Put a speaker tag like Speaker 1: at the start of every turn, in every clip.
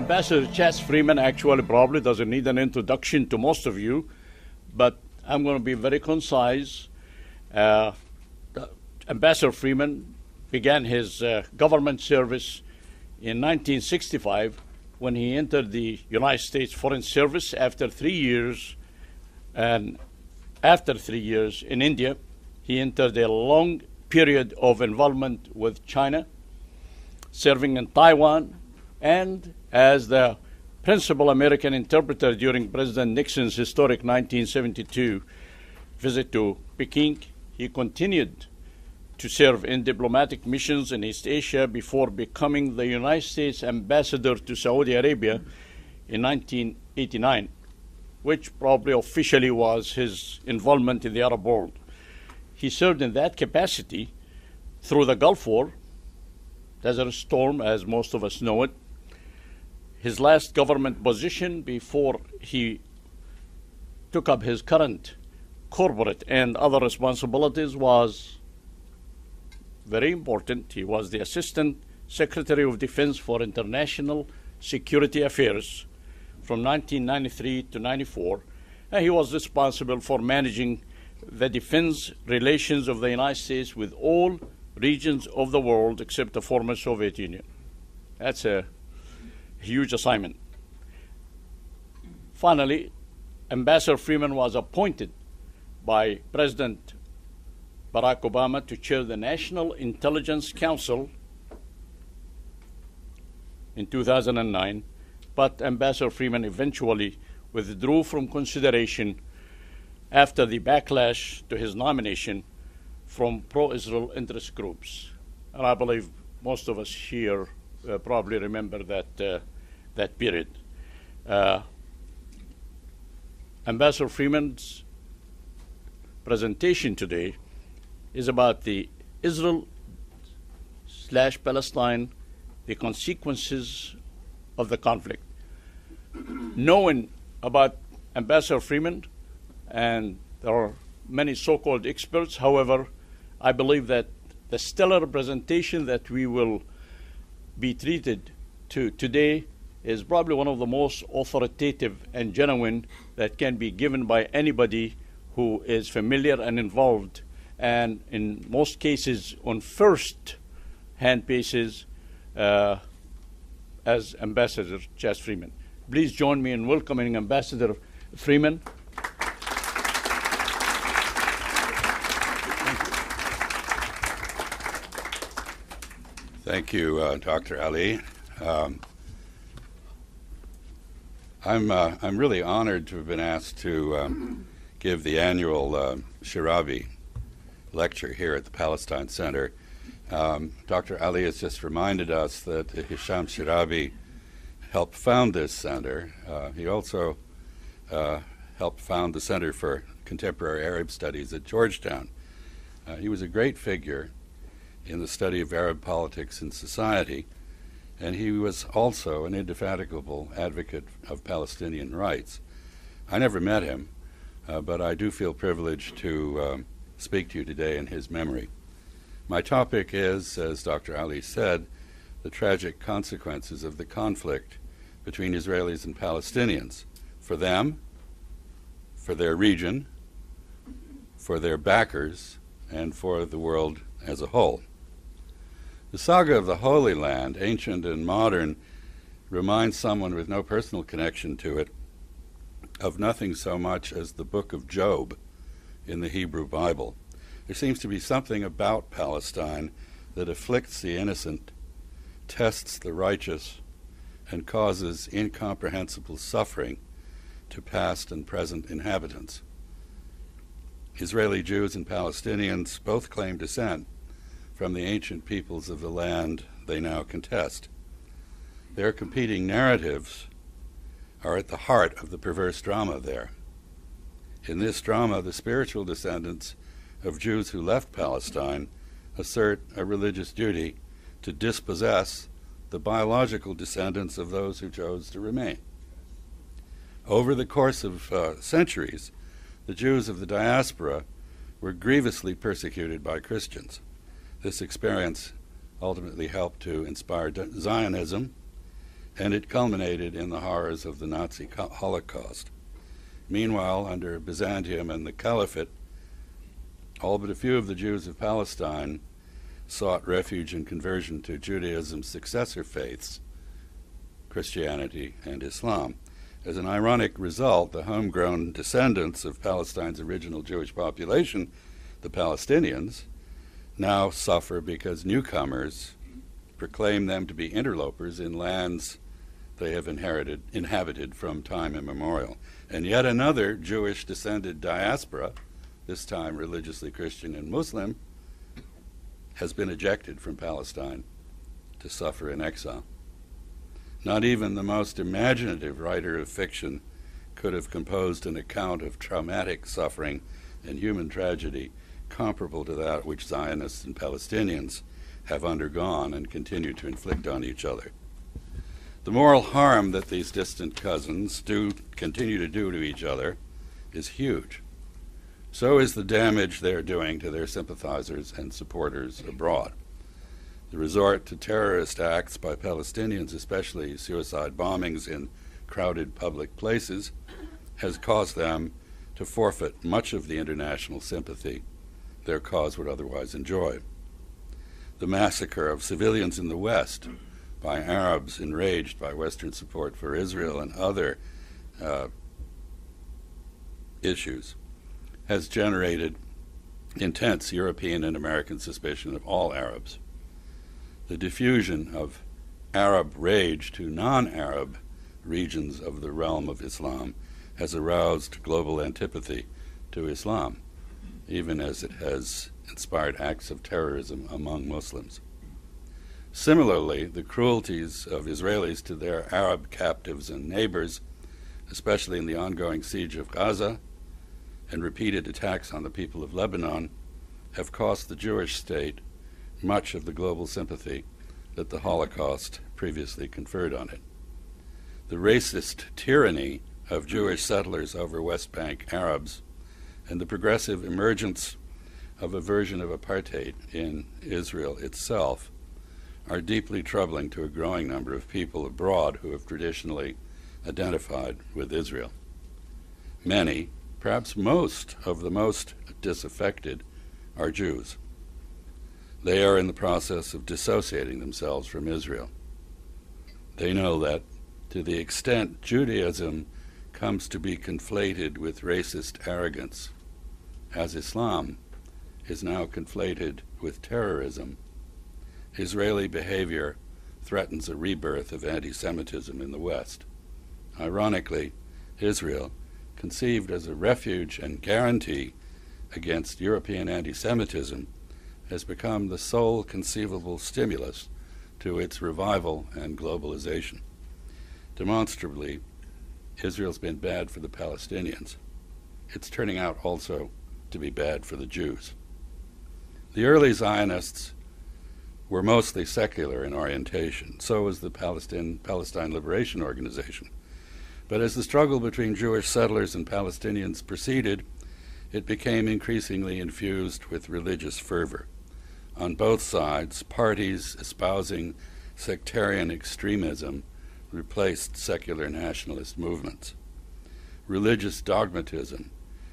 Speaker 1: Ambassador Chas Freeman actually probably doesn't need an introduction to most of you, but I'm going to be very concise. Ambassador Freeman began his government service in 1965 when he entered the United States Foreign Service after 3 years. And after 3 years in India, he entered a long period of involvement with China, serving in Taiwan, and as the principal American interpreter during President Nixon's historic 1972 visit to Peking. He continued to serve in diplomatic missions in East Asia before becoming the United States ambassador to Saudi Arabia in 1989, which probably officially was his involvement in the Arab world. He served in that capacity through the Gulf War, Desert Storm, as most of us know it. His last government position before he took up his current corporate and other responsibilities was very important. He was the Assistant Secretary of Defense for International Security Affairs from 1993 to 94, and he was responsible for managing the defense relations of the United States with all regions of the world except the former Soviet Union. That's a huge assignment. Finally, Ambassador Freeman was appointed by President Barack Obama to chair the National Intelligence Council in 2009, but Ambassador Freeman eventually withdrew from consideration after the backlash to his nomination from pro-Israel interest groups. And I believe most of us here probably remember that period. Ambassador Freeman's presentation today is about the Israel/Palestine, the consequences of the conflict. Knowing about Ambassador Freeman, and there are many so-called experts, however, I believe that the stellar presentation that we will be treated to today is probably one of the most authoritative and genuine that can be given by anybody who is familiar and involved, and in most cases on first-hand basis as Ambassador Chas Freeman. Please join me in welcoming Ambassador Freeman.
Speaker 2: Thank you, Dr. Ali. I'm really honored to have been asked to give the annual Sharabi lecture here at the Palestine Center. Dr. Ali has just reminded us that Hisham Sharabi helped found this center. He also helped found the Center for Contemporary Arab Studies at Georgetown. He was a great figure in the study of Arab politics and society, and he was also an indefatigable advocate of Palestinian rights. I never met him, but I do feel privileged to speak to you today in his memory. My topic is, as Dr. Ali said, the tragic consequences of the conflict between Israelis and Palestinians, for them, for their region, for their backers, and for the world as a whole. The saga of the Holy Land, ancient and modern, reminds someone with no personal connection to it of nothing so much as the book of Job in the Hebrew Bible. There seems to be something about Palestine that afflicts the innocent, tests the righteous, and causes incomprehensible suffering to past and present inhabitants. Israeli Jews and Palestinians both claim descent from the ancient peoples of the land they now contest. Their competing narratives are at the heart of the perverse drama there. In this drama, the spiritual descendants of Jews who left Palestine assert a religious duty to dispossess the biological descendants of those who chose to remain. Over the course of centuries, the Jews of the diaspora were grievously persecuted by Christians. This experience ultimately helped to inspire Zionism and it culminated in the horrors of the Nazi Holocaust. Meanwhile, under Byzantium and the Caliphate, all but a few of the Jews of Palestine sought refuge and conversion to Judaism's successor faiths, Christianity and Islam. As an ironic result, the homegrown descendants of Palestine's original Jewish population, the Palestinians, now suffer because newcomers proclaim them to be interlopers in lands they have inhabited from time immemorial. And yet another Jewish-descended diaspora, this time religiously Christian and Muslim, has been ejected from Palestine to suffer in exile. Not even the most imaginative writer of fiction could have composed an account of traumatic suffering and human tragedy comparable to that which Zionists and Palestinians have undergone and continue to inflict on each other. The moral harm that these distant cousins continue to do to each other is huge. So is the damage they are doing to their sympathizers and supporters abroad. The resort to terrorist acts by Palestinians, especially suicide bombings in crowded public places, has caused them to forfeit much of the international sympathy their cause would otherwise enjoy. The massacre of civilians in the West by Arabs enraged by Western support for Israel and other issues has generated intense European and American suspicion of all Arabs. The diffusion of Arab rage to non-Arab regions of the realm of Islam has aroused global antipathy to Islam, even as it has inspired acts of terrorism among Muslims. Similarly, the cruelties of Israelis to their Arab captives and neighbors, especially in the ongoing siege of Gaza and repeated attacks on the people of Lebanon, have cost the Jewish state much of the global sympathy that the Holocaust previously conferred on it. The racist tyranny of Jewish settlers over West Bank Arabs and the progressive emergence of a version of apartheid in Israel itself are deeply troubling to a growing number of people abroad who have traditionally identified with Israel. Many, perhaps most, of the most disaffected are Jews. They are in the process of dissociating themselves from Israel. They know that to the extent Judaism comes to be conflated with racist arrogance, as Islam is now conflated with terrorism, Israeli behavior threatens a rebirth of anti-Semitism in the West. Ironically, Israel, conceived as a refuge and guarantee against European anti-Semitism, has become the sole conceivable stimulus to its revival and globalization. Demonstrably, Israel's been bad for the Palestinians. It's turning out also to be bad for the Jews. The early Zionists were mostly secular in orientation. So was the Palestine Liberation Organization. But as the struggle between Jewish settlers and Palestinians proceeded, it became increasingly infused with religious fervor. On both sides, parties espousing sectarian extremism replaced secular nationalist movements. Religious dogmatism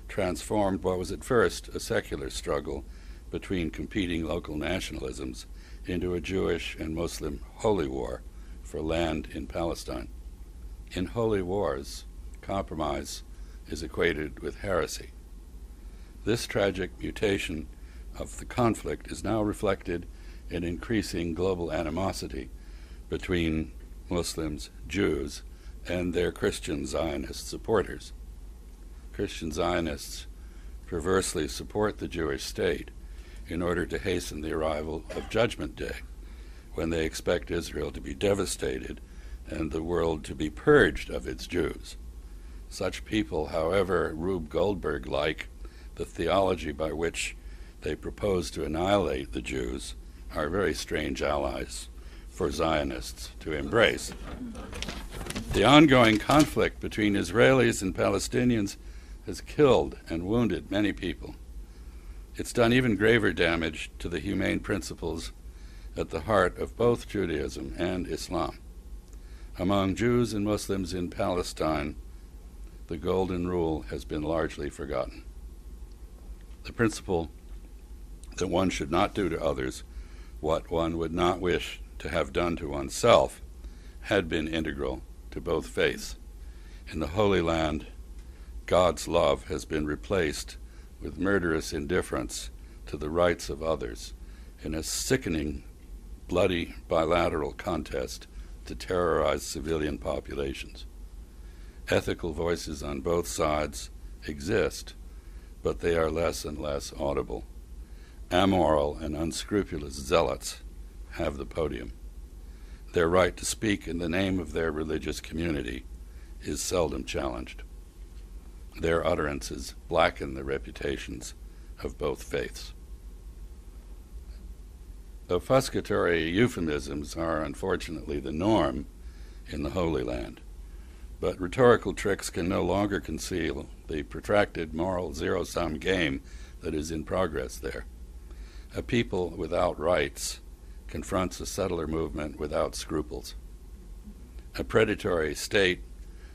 Speaker 2: transformed what was at first a secular struggle between competing local nationalisms into a Jewish and Muslim holy war for land in Palestine. In holy wars, compromise is equated with heresy. This tragic mutation of the conflict is now reflected in increasing global animosity between Muslims, Jews, and their Christian Zionist supporters. Christian Zionists perversely support the Jewish state in order to hasten the arrival of Judgment Day, when they expect Israel to be devastated and the world to be purged of its Jews. Such people, however Rube Goldberg-like the theology by which they propose to annihilate the Jews, are very strange allies for Zionists to embrace. The ongoing conflict between Israelis and Palestinians has killed and wounded many people. It's done even graver damage to the humane principles at the heart of both Judaism and Islam. Among Jews and Muslims in Palestine, the Golden Rule has been largely forgotten. The principle that one should not do to others what one would not wish to have done to oneself had been integral to both faiths. In the Holy Land, God's love has been replaced with murderous indifference to the rights of others in a sickening, bloody bilateral contest to terrorize civilian populations. Ethical voices on both sides exist, but they are less and less audible. Amoral and unscrupulous zealots have the podium. Their right to speak in the name of their religious community is seldom challenged. Their utterances blacken the reputations of both faiths. Offuscatory euphemisms are unfortunately the norm in the Holy Land, but rhetorical tricks can no longer conceal the protracted moral zero-sum game that is in progress there. A people without rights confronts a settler movement without scruples. A predatory state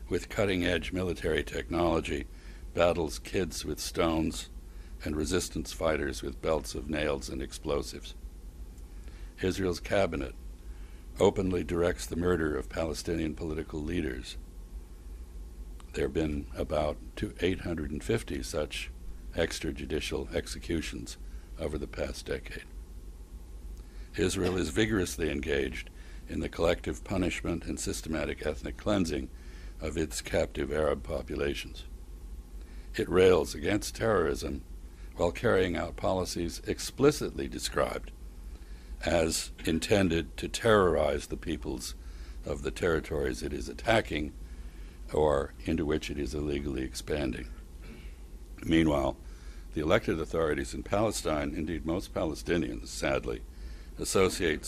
Speaker 2: with cutting-edge military technology battles kids with stones and resistance fighters with belts of nails and explosives. Israel's cabinet openly directs the murder of Palestinian political leaders. There have been about 850 such extrajudicial executions over the past decade. Israel is vigorously engaged in the collective punishment and systematic ethnic cleansing of its captive Arab populations. It rails against terrorism while carrying out policies explicitly described as intended to terrorize the peoples of the territories it is attacking or into which it is illegally expanding. Meanwhile, the elected authorities in Palestine, indeed most Palestinians, sadly, associate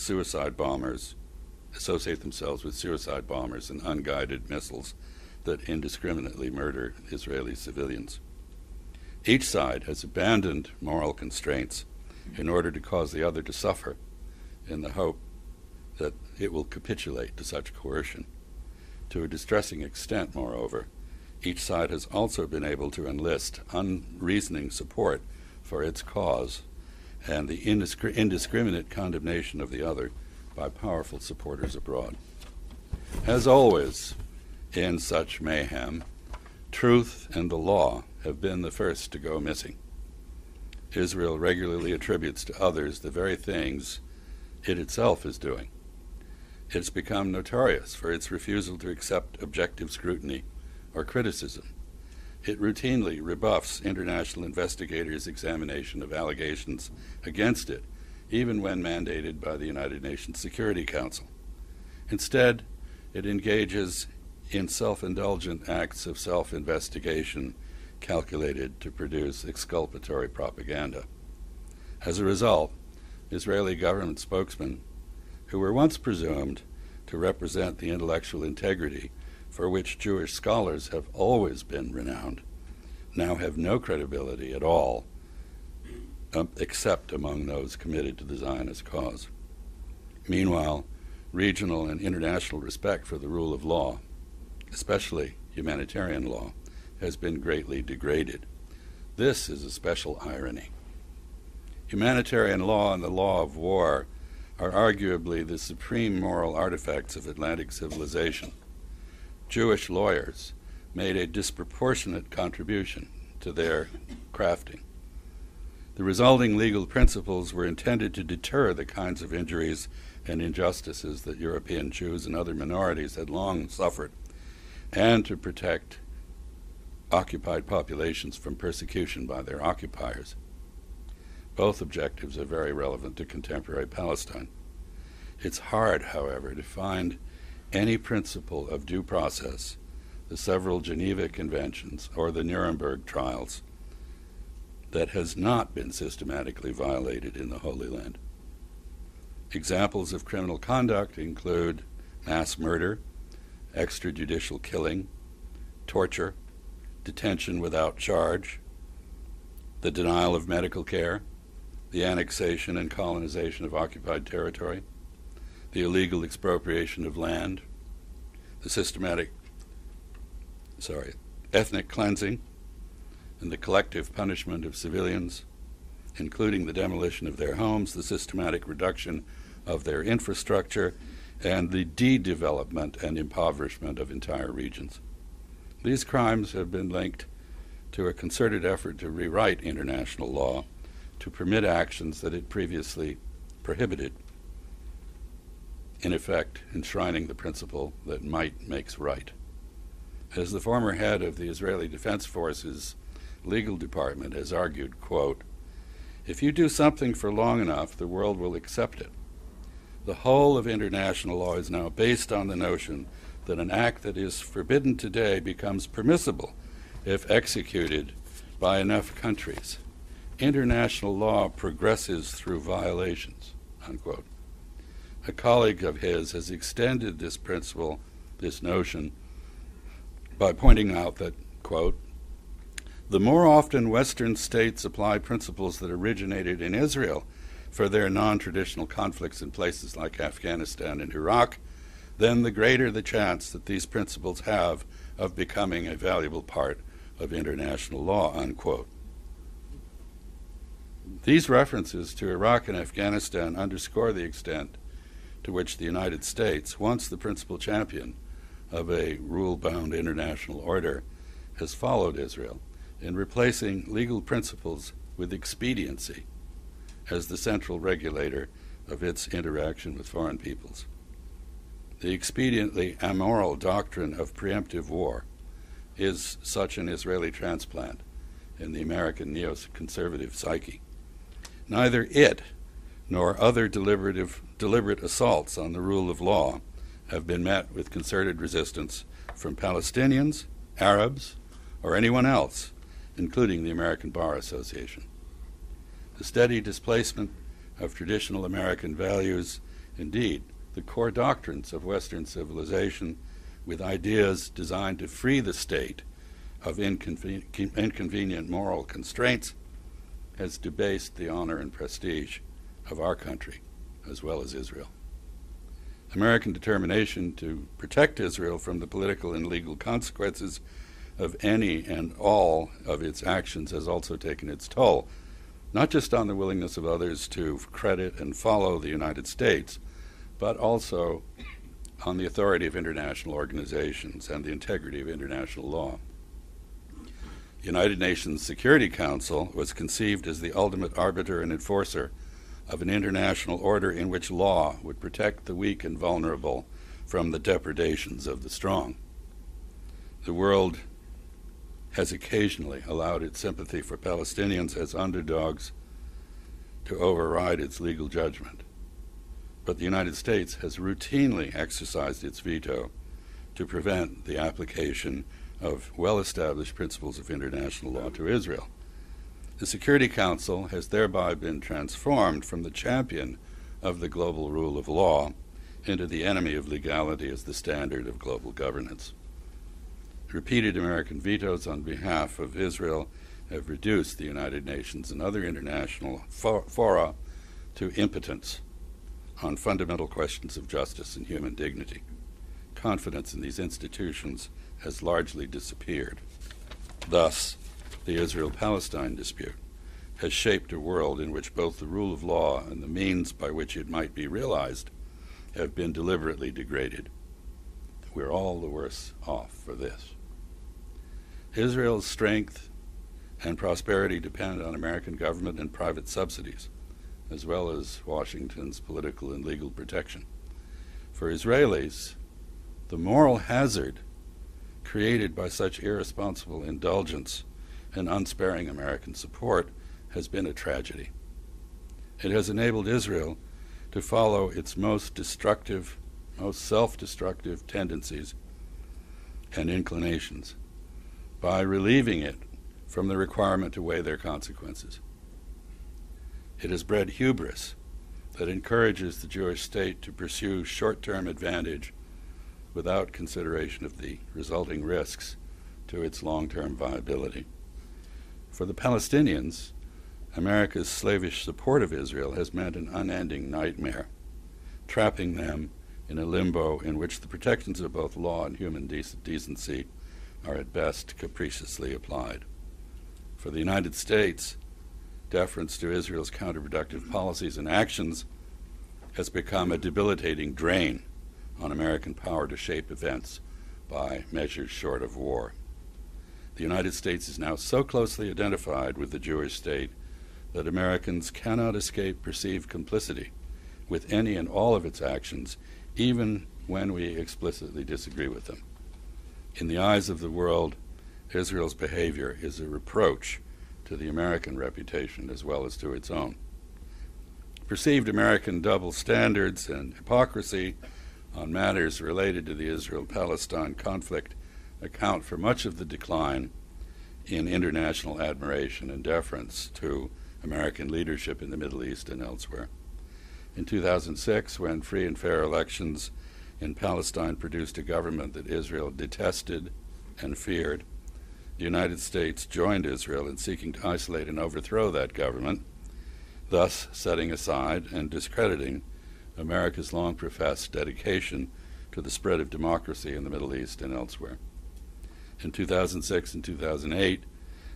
Speaker 2: themselves with suicide bombers and unguided missiles that indiscriminately murder Israeli civilians. Each side has abandoned moral constraints in order to cause the other to suffer, in the hope that it will capitulate to such coercion. To a distressing extent, moreover, each side has also been able to enlist unreasoning support for its cause and the indiscriminate condemnation of the other by powerful supporters abroad. As always, in such mayhem, truth and the law have been the first to go missing. Israel regularly attributes to others the very things it itself is doing. It's become notorious for its refusal to accept objective scrutiny or criticism. It routinely rebuffs international investigators' examination of allegations against it, even when mandated by the United Nations Security Council. Instead, it engages in self-indulgent acts of self-investigation calculated to produce exculpatory propaganda. As a result, Israeli government spokesmen, who were once presumed to represent the intellectual integrity for which Jewish scholars have always been renowned, now have no credibility at all, except among those committed to the Zionist cause. Meanwhile, regional and international respect for the rule of law, especially humanitarian law, has been greatly degraded. This is a special irony. Humanitarian law and the law of war are arguably the supreme moral artifacts of Atlantic civilization. Jewish lawyers made a disproportionate contribution to their crafting. The resulting legal principles were intended to deter the kinds of injuries and injustices that European Jews and other minorities had long suffered, and to protect occupied populations from persecution by their occupiers. Both objectives are very relevant to contemporary Palestine. It's hard, however, to find any principle of due process, the several Geneva Conventions, or the Nuremberg trials, that has not been systematically violated in the Holy Land. Examples of criminal conduct include mass murder, extrajudicial killing, torture, detention without charge, the denial of medical care, the annexation and colonization of occupied territory, the illegal expropriation of land, the ethnic cleansing and the collective punishment of civilians, including the demolition of their homes, the systematic reduction of their infrastructure, and the de-development and impoverishment of entire regions. These crimes have been linked to a concerted effort to rewrite international law to permit actions that it previously prohibited, in effect enshrining the principle that might makes right. As the former head of the Israeli Defense Forces legal department has argued, quote, "If you do something for long enough, the world will accept it. The whole of international law is now based on the notion that an act that is forbidden today becomes permissible if executed by enough countries. International law progresses through violations," unquote. A colleague of his has extended this principle, this notion, by pointing out that, quote, "The more often Western states apply principles that originated in Israel for their non-traditional conflicts in places like Afghanistan and Iraq, then the greater the chance that these principles have of becoming a valuable part of international law," unquote. These references to Iraq and Afghanistan underscore the extent to which the United States, once the principal champion of a rule-bound international order, has followed Israel in replacing legal principles with expediency as the central regulator of its interaction with foreign peoples. The expediently amoral doctrine of preemptive war is such an Israeli transplant in the American neoconservative psyche. Neither it nor other deliberate assaults on the rule of law have been met with concerted resistance from Palestinians, Arabs, or anyone else, including the American Bar Association. The steady displacement of traditional American values, indeed, the core doctrines of Western civilization, with ideas designed to free the state of inconvenient moral constraints, has debased the honor and prestige of our country, as well as Israel. American determination to protect Israel from the political and legal consequences of any and all of its actions has also taken its toll, not just on the willingness of others to credit and follow the United States, but also on the authority of international organizations and the integrity of international law. The United Nations Security Council was conceived as the ultimate arbiter and enforcer of an international order in which law would protect the weak and vulnerable from the depredations of the strong. The world has occasionally allowed its sympathy for Palestinians as underdogs to override its legal judgment, but the United States has routinely exercised its veto to prevent the application of well-established principles of international law to Israel. The Security Council has thereby been transformed from the champion of the global rule of law into the enemy of legality as the standard of global governance. Repeated American vetoes on behalf of Israel have reduced the United Nations and other international fora to impotence on fundamental questions of justice and human dignity. Confidence in these institutions has largely disappeared. Thus, the Israel-Palestine dispute has shaped a world in which both the rule of law and the means by which it might be realized have been deliberately degraded. We're all the worse off for this. Israel's strength and prosperity depend on American government and private subsidies, as well as Washington's political and legal protection. For Israelis, the moral hazard created by such irresponsible indulgence and unsparing American support has been a tragedy. It has enabled Israel to follow its most destructive, most self-destructive tendencies and inclinations by relieving it from the requirement to weigh their consequences. It has bred hubris that encourages the Jewish state to pursue short-term advantage without consideration of the resulting risks to its long-term viability. For the Palestinians, America's slavish support of Israel has meant an unending nightmare, trapping them in a limbo in which the protections of both law and human decency are at best capriciously applied. For the United States, deference to Israel's counterproductive policies and actions has become a debilitating drain on American power to shape events by measures short of war. The United States is now so closely identified with the Jewish state that Americans cannot escape perceived complicity with any and all of its actions, even when we explicitly disagree with them. In the eyes of the world, Israel's behavior is a reproach to the American reputation as well as to its own. Perceived American double standards and hypocrisy on matters related to the Israel-Palestine conflict account for much of the decline in international admiration and deference to American leadership in the Middle East and elsewhere. In 2006, when free and fair elections in Palestine produced a government that Israel detested and feared, the United States joined Israel in seeking to isolate and overthrow that government, thus setting aside and discrediting America's long-professed dedication to the spread of democracy in the Middle East and elsewhere. In 2006 and 2008,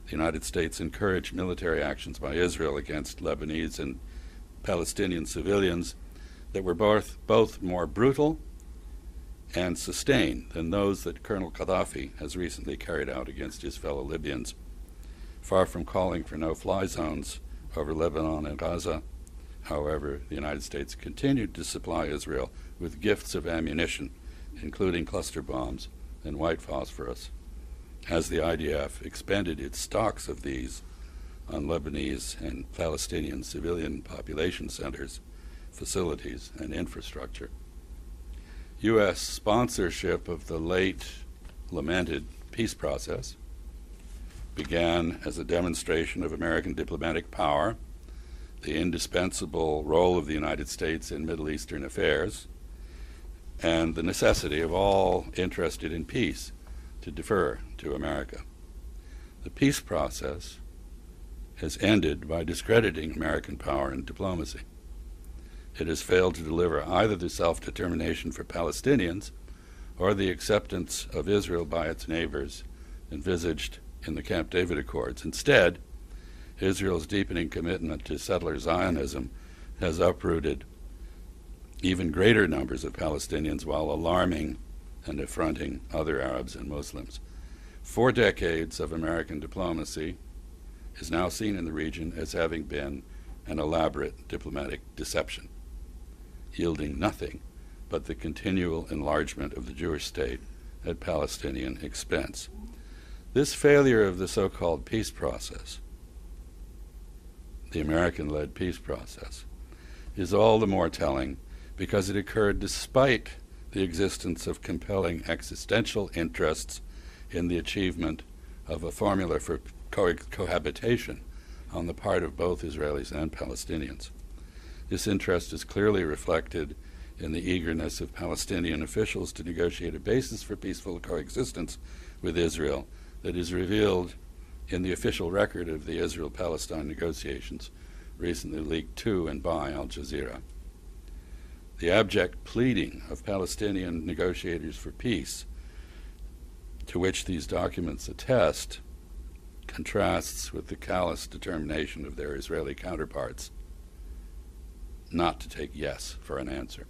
Speaker 2: the United States encouraged military actions by Israel against Lebanese and Palestinian civilians that were both more brutal and sustained than those that Colonel Gaddafi has recently carried out against his fellow Libyans. Far from calling for no-fly zones over Lebanon and Gaza, however, the United States continued to supply Israel with gifts of ammunition, including cluster bombs and white phosphorus, as the IDF expended its stocks of these on Lebanese and Palestinian civilian population centers, facilities, and infrastructure. U.S. sponsorship of the late lamented peace process began as a demonstration of American diplomatic power, the indispensable role of the United States in Middle Eastern affairs, and the necessity of all interested in peace to defer to America. The peace process has ended by discrediting American power and diplomacy. It has failed to deliver either the self-determination for Palestinians or the acceptance of Israel by its neighbors envisaged in the Camp David Accords. Instead, Israel's deepening commitment to settler Zionism has uprooted even greater numbers of Palestinians while alarming and affronting other Arabs and Muslims. 4 decades of American diplomacy is now seen in the region as having been an elaborate diplomatic deception, yielding nothing but the continual enlargement of the Jewish state at Palestinian expense. This failure of the so-called peace process, the American-led peace process, is all the more telling because it occurred despite the existence of compelling existential interests in the achievement of a formula for cohabitation on the part of both Israelis and Palestinians. This interest is clearly reflected in the eagerness of Palestinian officials to negotiate a basis for peaceful coexistence with Israel that is revealed in the official record of the Israel-Palestine negotiations, recently leaked to and by Al Jazeera. The abject pleading of Palestinian negotiators for peace, to which these documents attest, contrasts with the callous determination of their Israeli counterparts not to take yes for an answer.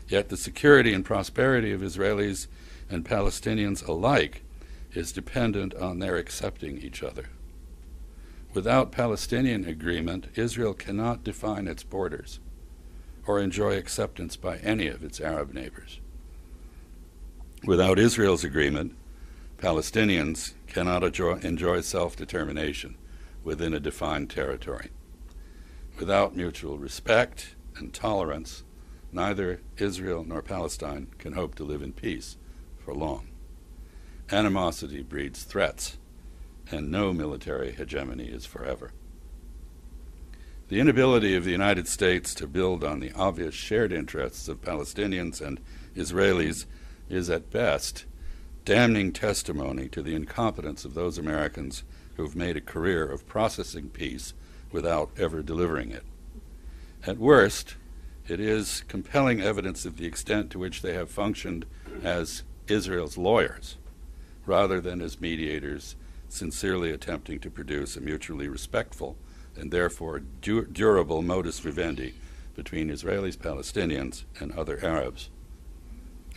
Speaker 2: Yet the security and prosperity of Israelis and Palestinians alike is dependent on their accepting each other. Without Palestinian agreement, Israel cannot define its borders or enjoy acceptance by any of its Arab neighbors. Without Israel's agreement, Palestinians cannot enjoy self-determination within a defined territory. Without mutual respect and tolerance, neither Israel nor Palestine can hope to live in peace for long. Animosity breeds threats, and no military hegemony is forever. The inability of the United States to build on the obvious shared interests of Palestinians and Israelis is at best damning testimony to the incompetence of those Americans who have made a career of processing peace without ever delivering it. At worst, It is compelling evidence of the extent to which they have functioned as Israel's lawyers, rather than as mediators sincerely attempting to produce a mutually respectful and therefore durable modus vivendi between Israelis, Palestinians, and other Arabs.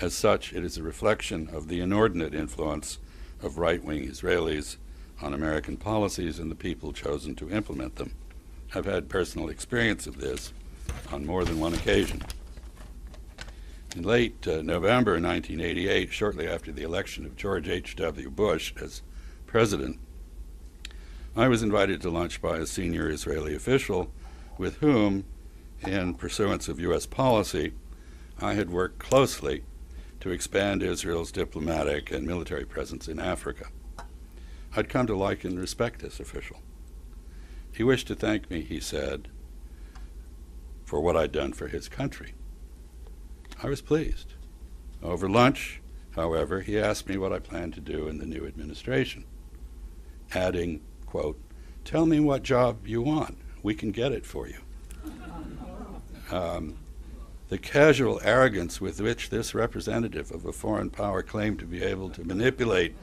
Speaker 2: As such, it is a reflection of the inordinate influence of right-wing Israelis on American policies and the people chosen to implement them. I've had personal experience of this on more than one occasion. In late November 1988, shortly after the election of George H.W. Bush as president, I was invited to lunch by a senior Israeli official with whom, in pursuance of U.S. policy, I had worked closely to expand Israel's diplomatic and military presence in Africa. I'd come to like and respect this official. He wished to thank me, he said, for what I'd done for his country. I was pleased. Over lunch, however, he asked me what I planned to do in the new administration, adding, quote, "Tell me what job you want. We can get it for you." The casual arrogance with which this representative of a foreign power claimed to be able to manipulate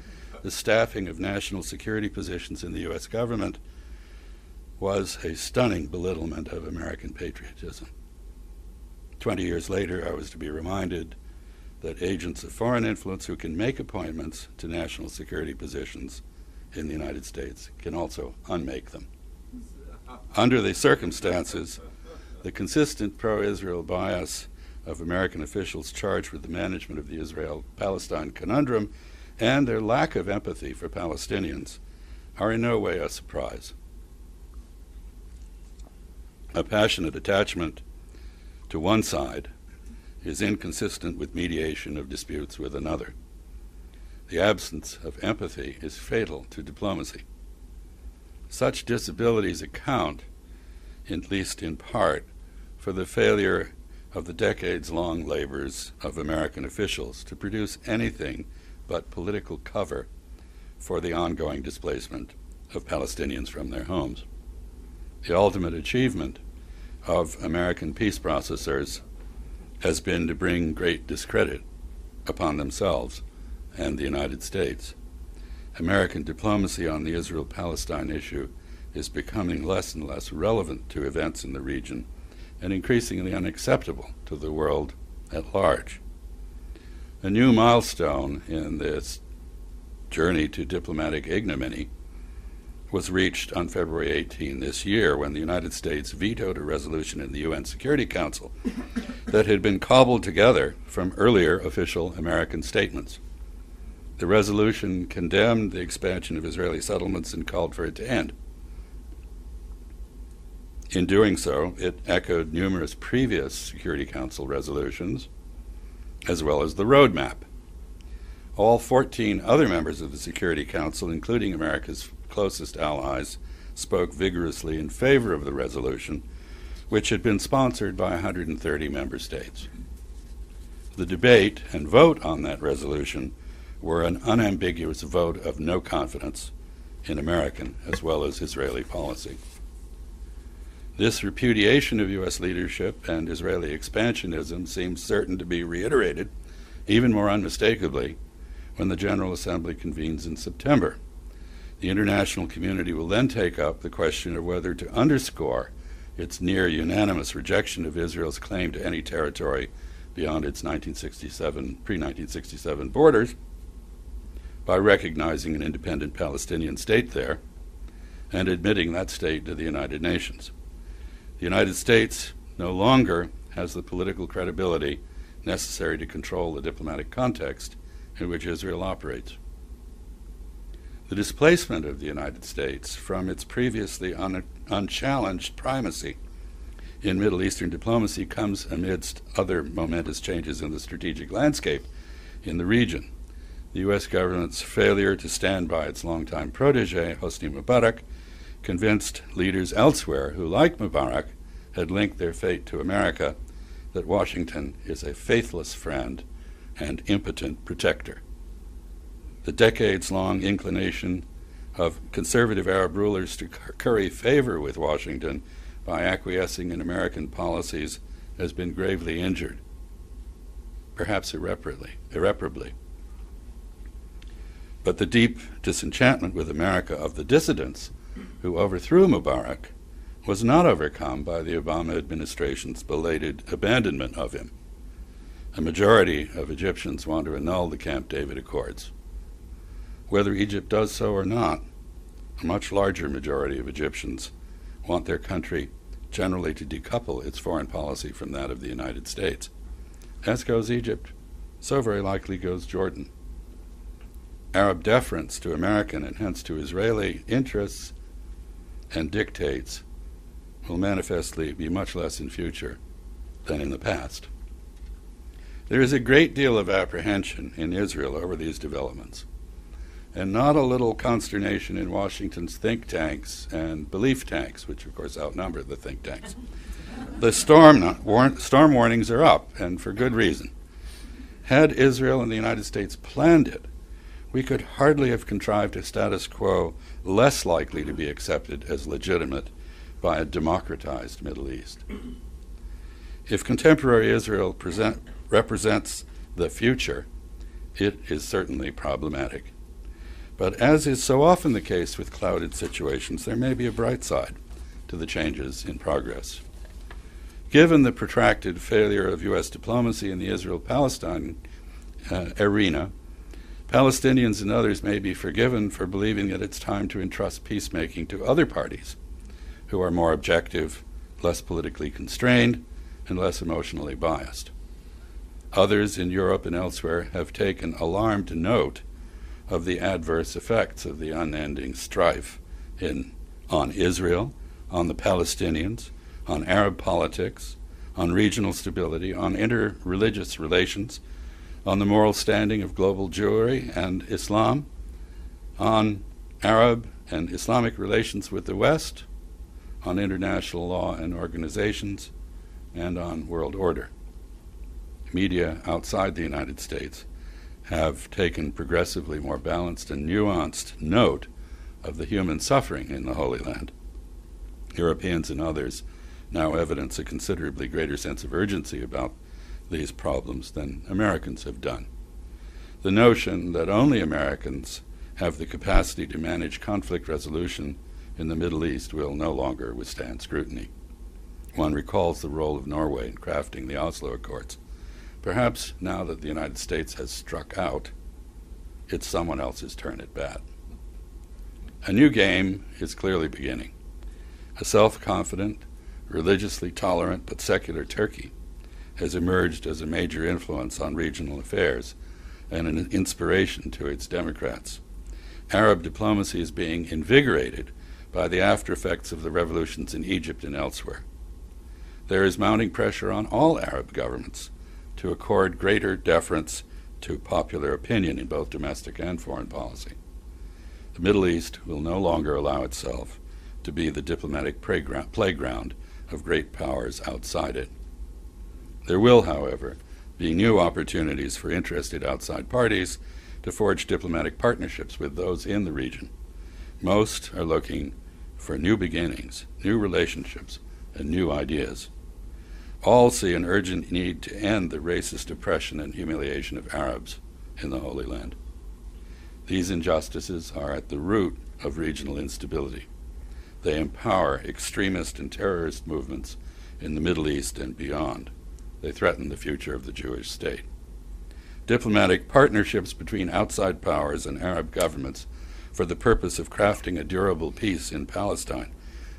Speaker 2: the staffing of national security positions in the U.S. government was a stunning belittlement of American patriotism. 20 years later, I was to be reminded that agents of foreign influence who can make appointments to national security positions in the United States can also unmake them. Under the circumstances, the consistent pro-Israel bias of American officials charged with the management of the Israel-Palestine conundrum and their lack of empathy for Palestinians are in no way a surprise. A passionate attachment to one side is inconsistent with mediation of disputes with another. The absence of empathy is fatal to diplomacy. Such disabilities account, at least in part, for the failure of the decades-long labors of American officials to produce anything but political cover for the ongoing displacement of Palestinians from their homes. The ultimate achievement of American peace processors has been to bring great discredit upon themselves and the United States. American diplomacy on the Israel-Palestine issue is becoming less and less relevant to events in the region and increasingly unacceptable to the world at large. A new milestone in this journey to diplomatic ignominy was reached on February 18 this year when the United States vetoed a resolution in the UN Security Council that had been cobbled together from earlier official American statements. The resolution condemned the expansion of Israeli settlements and called for it to end. In doing so, it echoed numerous previous Security Council resolutions, as well as the roadmap. All 14 other members of the Security Council, including America's closest allies, spoke vigorously in favor of the resolution, which had been sponsored by 130 member states. The debate and vote on that resolution were an unambiguous vote of no confidence in American as well as Israeli policy. This repudiation of U.S. leadership and Israeli expansionism seems certain to be reiterated, even more unmistakably, when the General Assembly convenes in September. The international community will then take up the question of whether to underscore its near-unanimous rejection of Israel's claim to any territory beyond its pre-1967 borders by recognizing an independent Palestinian state there and admitting that state to the United Nations. The United States no longer has the political credibility necessary to control the diplomatic context in which Israel operates. The displacement of the United States from its previously unchallenged primacy in Middle Eastern diplomacy comes amidst other momentous changes in the strategic landscape in the region. The U.S. government's failure to stand by its longtime protege, Hosni Mubarak, convinced leaders elsewhere who, like Mubarak, had linked their fate to America, that Washington is a faithless friend and impotent protector. The decades-long inclination of conservative Arab rulers to curry favor with Washington by acquiescing in American policies has been gravely injured, perhaps irreparably. But the deep disenchantment with America of the dissidents who overthrew Mubarak was not overcome by the Obama administration's belated abandonment of him. A majority of Egyptians want to annul the Camp David Accords. Whether Egypt does so or not, a much larger majority of Egyptians want their country generally to decouple its foreign policy from that of the United States. As goes Egypt, so very likely goes Jordan. Arab deference to American and hence to Israeli interests and dictates will manifestly be much less in future than in the past. There is a great deal of apprehension in Israel over these developments, and not a little consternation in Washington's think tanks and belief tanks, which of course outnumber the think tanks. The storm warnings are up, and for good reason. Had Israel and the United States planned it, we could hardly have contrived a status quo less likely to be accepted as legitimate by a democratized Middle East. If contemporary Israel represents the future, it is certainly problematic. But as is so often the case with clouded situations, there may be a bright side to the changes in progress. Given the protracted failure of U.S. diplomacy in the Israel-Palestine arena, Palestinians and others may be forgiven for believing that it's time to entrust peacemaking to other parties who are more objective, less politically constrained, and less emotionally biased. Others in Europe and elsewhere have taken alarmed note of the adverse effects of the unending strife on Israel, on the Palestinians, on Arab politics, on regional stability, on interreligious relations, on the moral standing of global Jewry and Islam, on Arab and Islamic relations with the West, on international law and organizations, and on world order. Media outside the United States have taken progressively more balanced and nuanced note of the human suffering in the Holy Land. Europeans and others now evidence a considerably greater sense of urgency about these problems than Americans have done. The notion that only Americans have the capacity to manage conflict resolution in the Middle East will no longer withstand scrutiny. One recalls the role of Norway in crafting the Oslo Accords. Perhaps now that the United States has struck out, it's someone else's turn at bat. A new game is clearly beginning. A self-confident, religiously tolerant but secular Turkey has emerged as a major influence on regional affairs and an inspiration to its democrats. Arab diplomacy is being invigorated by the after effects of the revolutions in Egypt and elsewhere. There is mounting pressure on all Arab governments to accord greater deference to popular opinion in both domestic and foreign policy. The Middle East will no longer allow itself to be the diplomatic playground of great powers outside it. There will, however, be new opportunities for interested outside parties to forge diplomatic partnerships with those in the region. Most are looking for new beginnings, new relationships, and new ideas. All see an urgent need to end the racist oppression and humiliation of Arabs in the Holy Land. These injustices are at the root of regional instability. They empower extremist and terrorist movements in the Middle East and beyond. They threaten the future of the Jewish state. Diplomatic partnerships between outside powers and Arab governments for the purpose of crafting a durable peace in Palestine,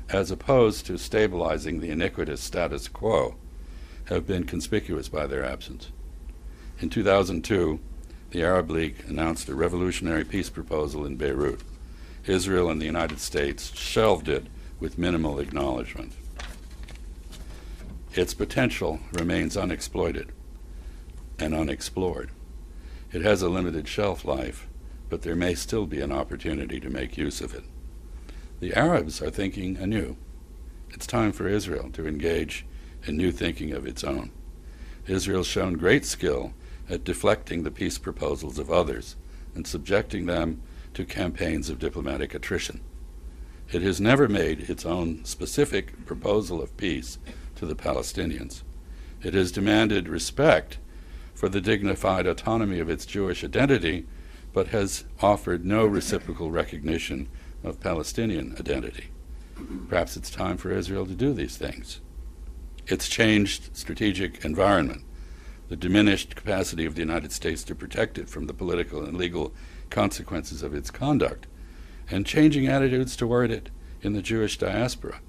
Speaker 2: as opposed to stabilizing the iniquitous status quo, have been conspicuous by their absence. In 2002, the Arab League announced a revolutionary peace proposal in Beirut. Israel and the United States shelved it with minimal acknowledgement. Its potential remains unexploited and unexplored. It has a limited shelf life, but there may still be an opportunity to make use of it. The Arabs are thinking anew. It's time for Israel to engage in new thinking of its own. Israel's shown great skill at deflecting the peace proposals of others and subjecting them to campaigns of diplomatic attrition. It has never made its own specific proposal of peace to the Palestinians. It has demanded respect for the dignified autonomy of its Jewish identity, but has offered no reciprocal recognition of Palestinian identity. Perhaps it's time for Israel to do these things. Its changed strategic environment, the diminished capacity of the United States to protect it from the political and legal consequences of its conduct, and changing attitudes toward it in the Jewish diaspora,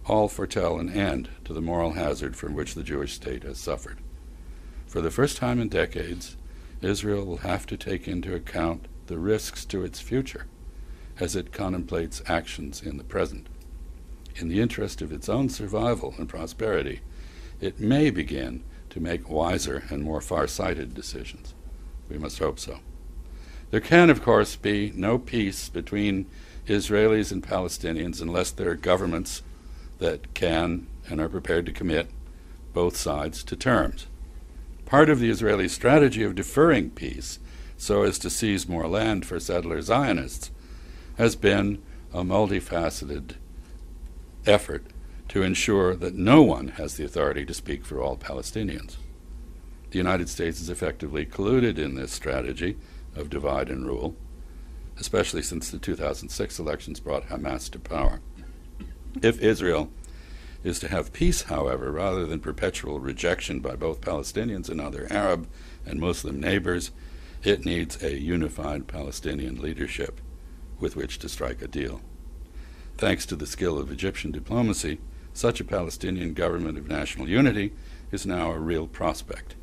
Speaker 2: all foretell an end to the moral hazard from which the Jewish state has suffered. For the first time in decades, Israel will have to take into account the risks to its future as it contemplates actions in the present. In the interest of its own survival and prosperity, it may begin to make wiser and more far-sighted decisions. We must hope so. There can, of course, be no peace between Israelis and Palestinians unless there are governments that can and are prepared to commit both sides to terms. Part of the Israeli strategy of deferring peace so as to seize more land for settler Zionists has been a multifaceted effort to ensure that no one has the authority to speak for all Palestinians. The United States has effectively colluded in this strategy of divide and rule, especially since the 2006 elections brought Hamas to power. If Israel is to have peace, however, rather than perpetual rejection by both Palestinians and other Arab and Muslim neighbors, it needs a unified Palestinian leadership with which to strike a deal. Thanks to the skill of Egyptian diplomacy, such a Palestinian government of national unity is now a real prospect.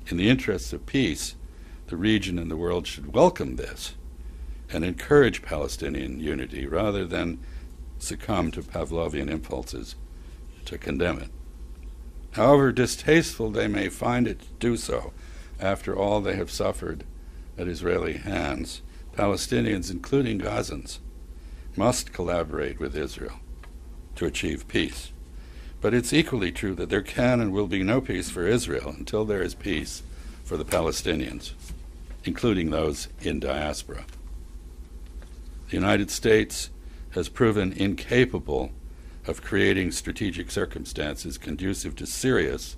Speaker 2: In the interests of peace, the region and the world should welcome this and encourage Palestinian unity rather than succumb to Pavlovian impulses to condemn it. However distasteful they may find it to do so, after all they have suffered at Israeli hands, Palestinians, including Gazans, must collaborate with Israel to achieve peace. But it's equally true that there can and will be no peace for Israel until there is peace for the Palestinians, including those in diaspora. The United States has proven incapable of creating strategic circumstances conducive to serious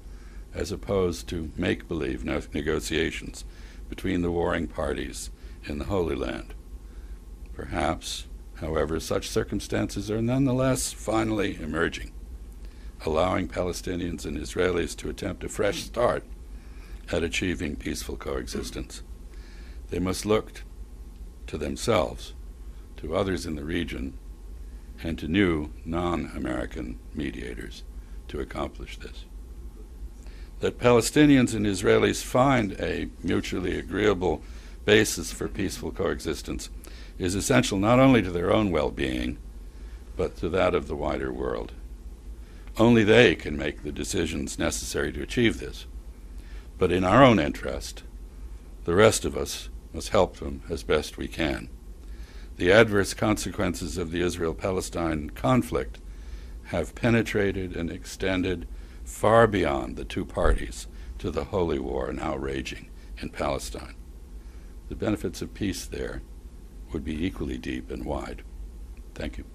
Speaker 2: as opposed to make-believe negotiations between the warring parties in the Holy Land. Perhaps, however, such circumstances are nonetheless finally emerging, allowing Palestinians and Israelis to attempt a fresh start at achieving peaceful coexistence. They must look to themselves, to others in the region, and to new non-American mediators to accomplish this. That Palestinians and Israelis find a mutually agreeable basis for peaceful coexistence is essential not only to their own well-being, but to that of the wider world. Only they can make the decisions necessary to achieve this. But in our own interest, the rest of us must help them as best we can. The adverse consequences of the Israel-Palestine conflict have penetrated and extended far beyond the two parties to the holy war now raging in Palestine. The benefits of peace there would be equally deep and wide. Thank you.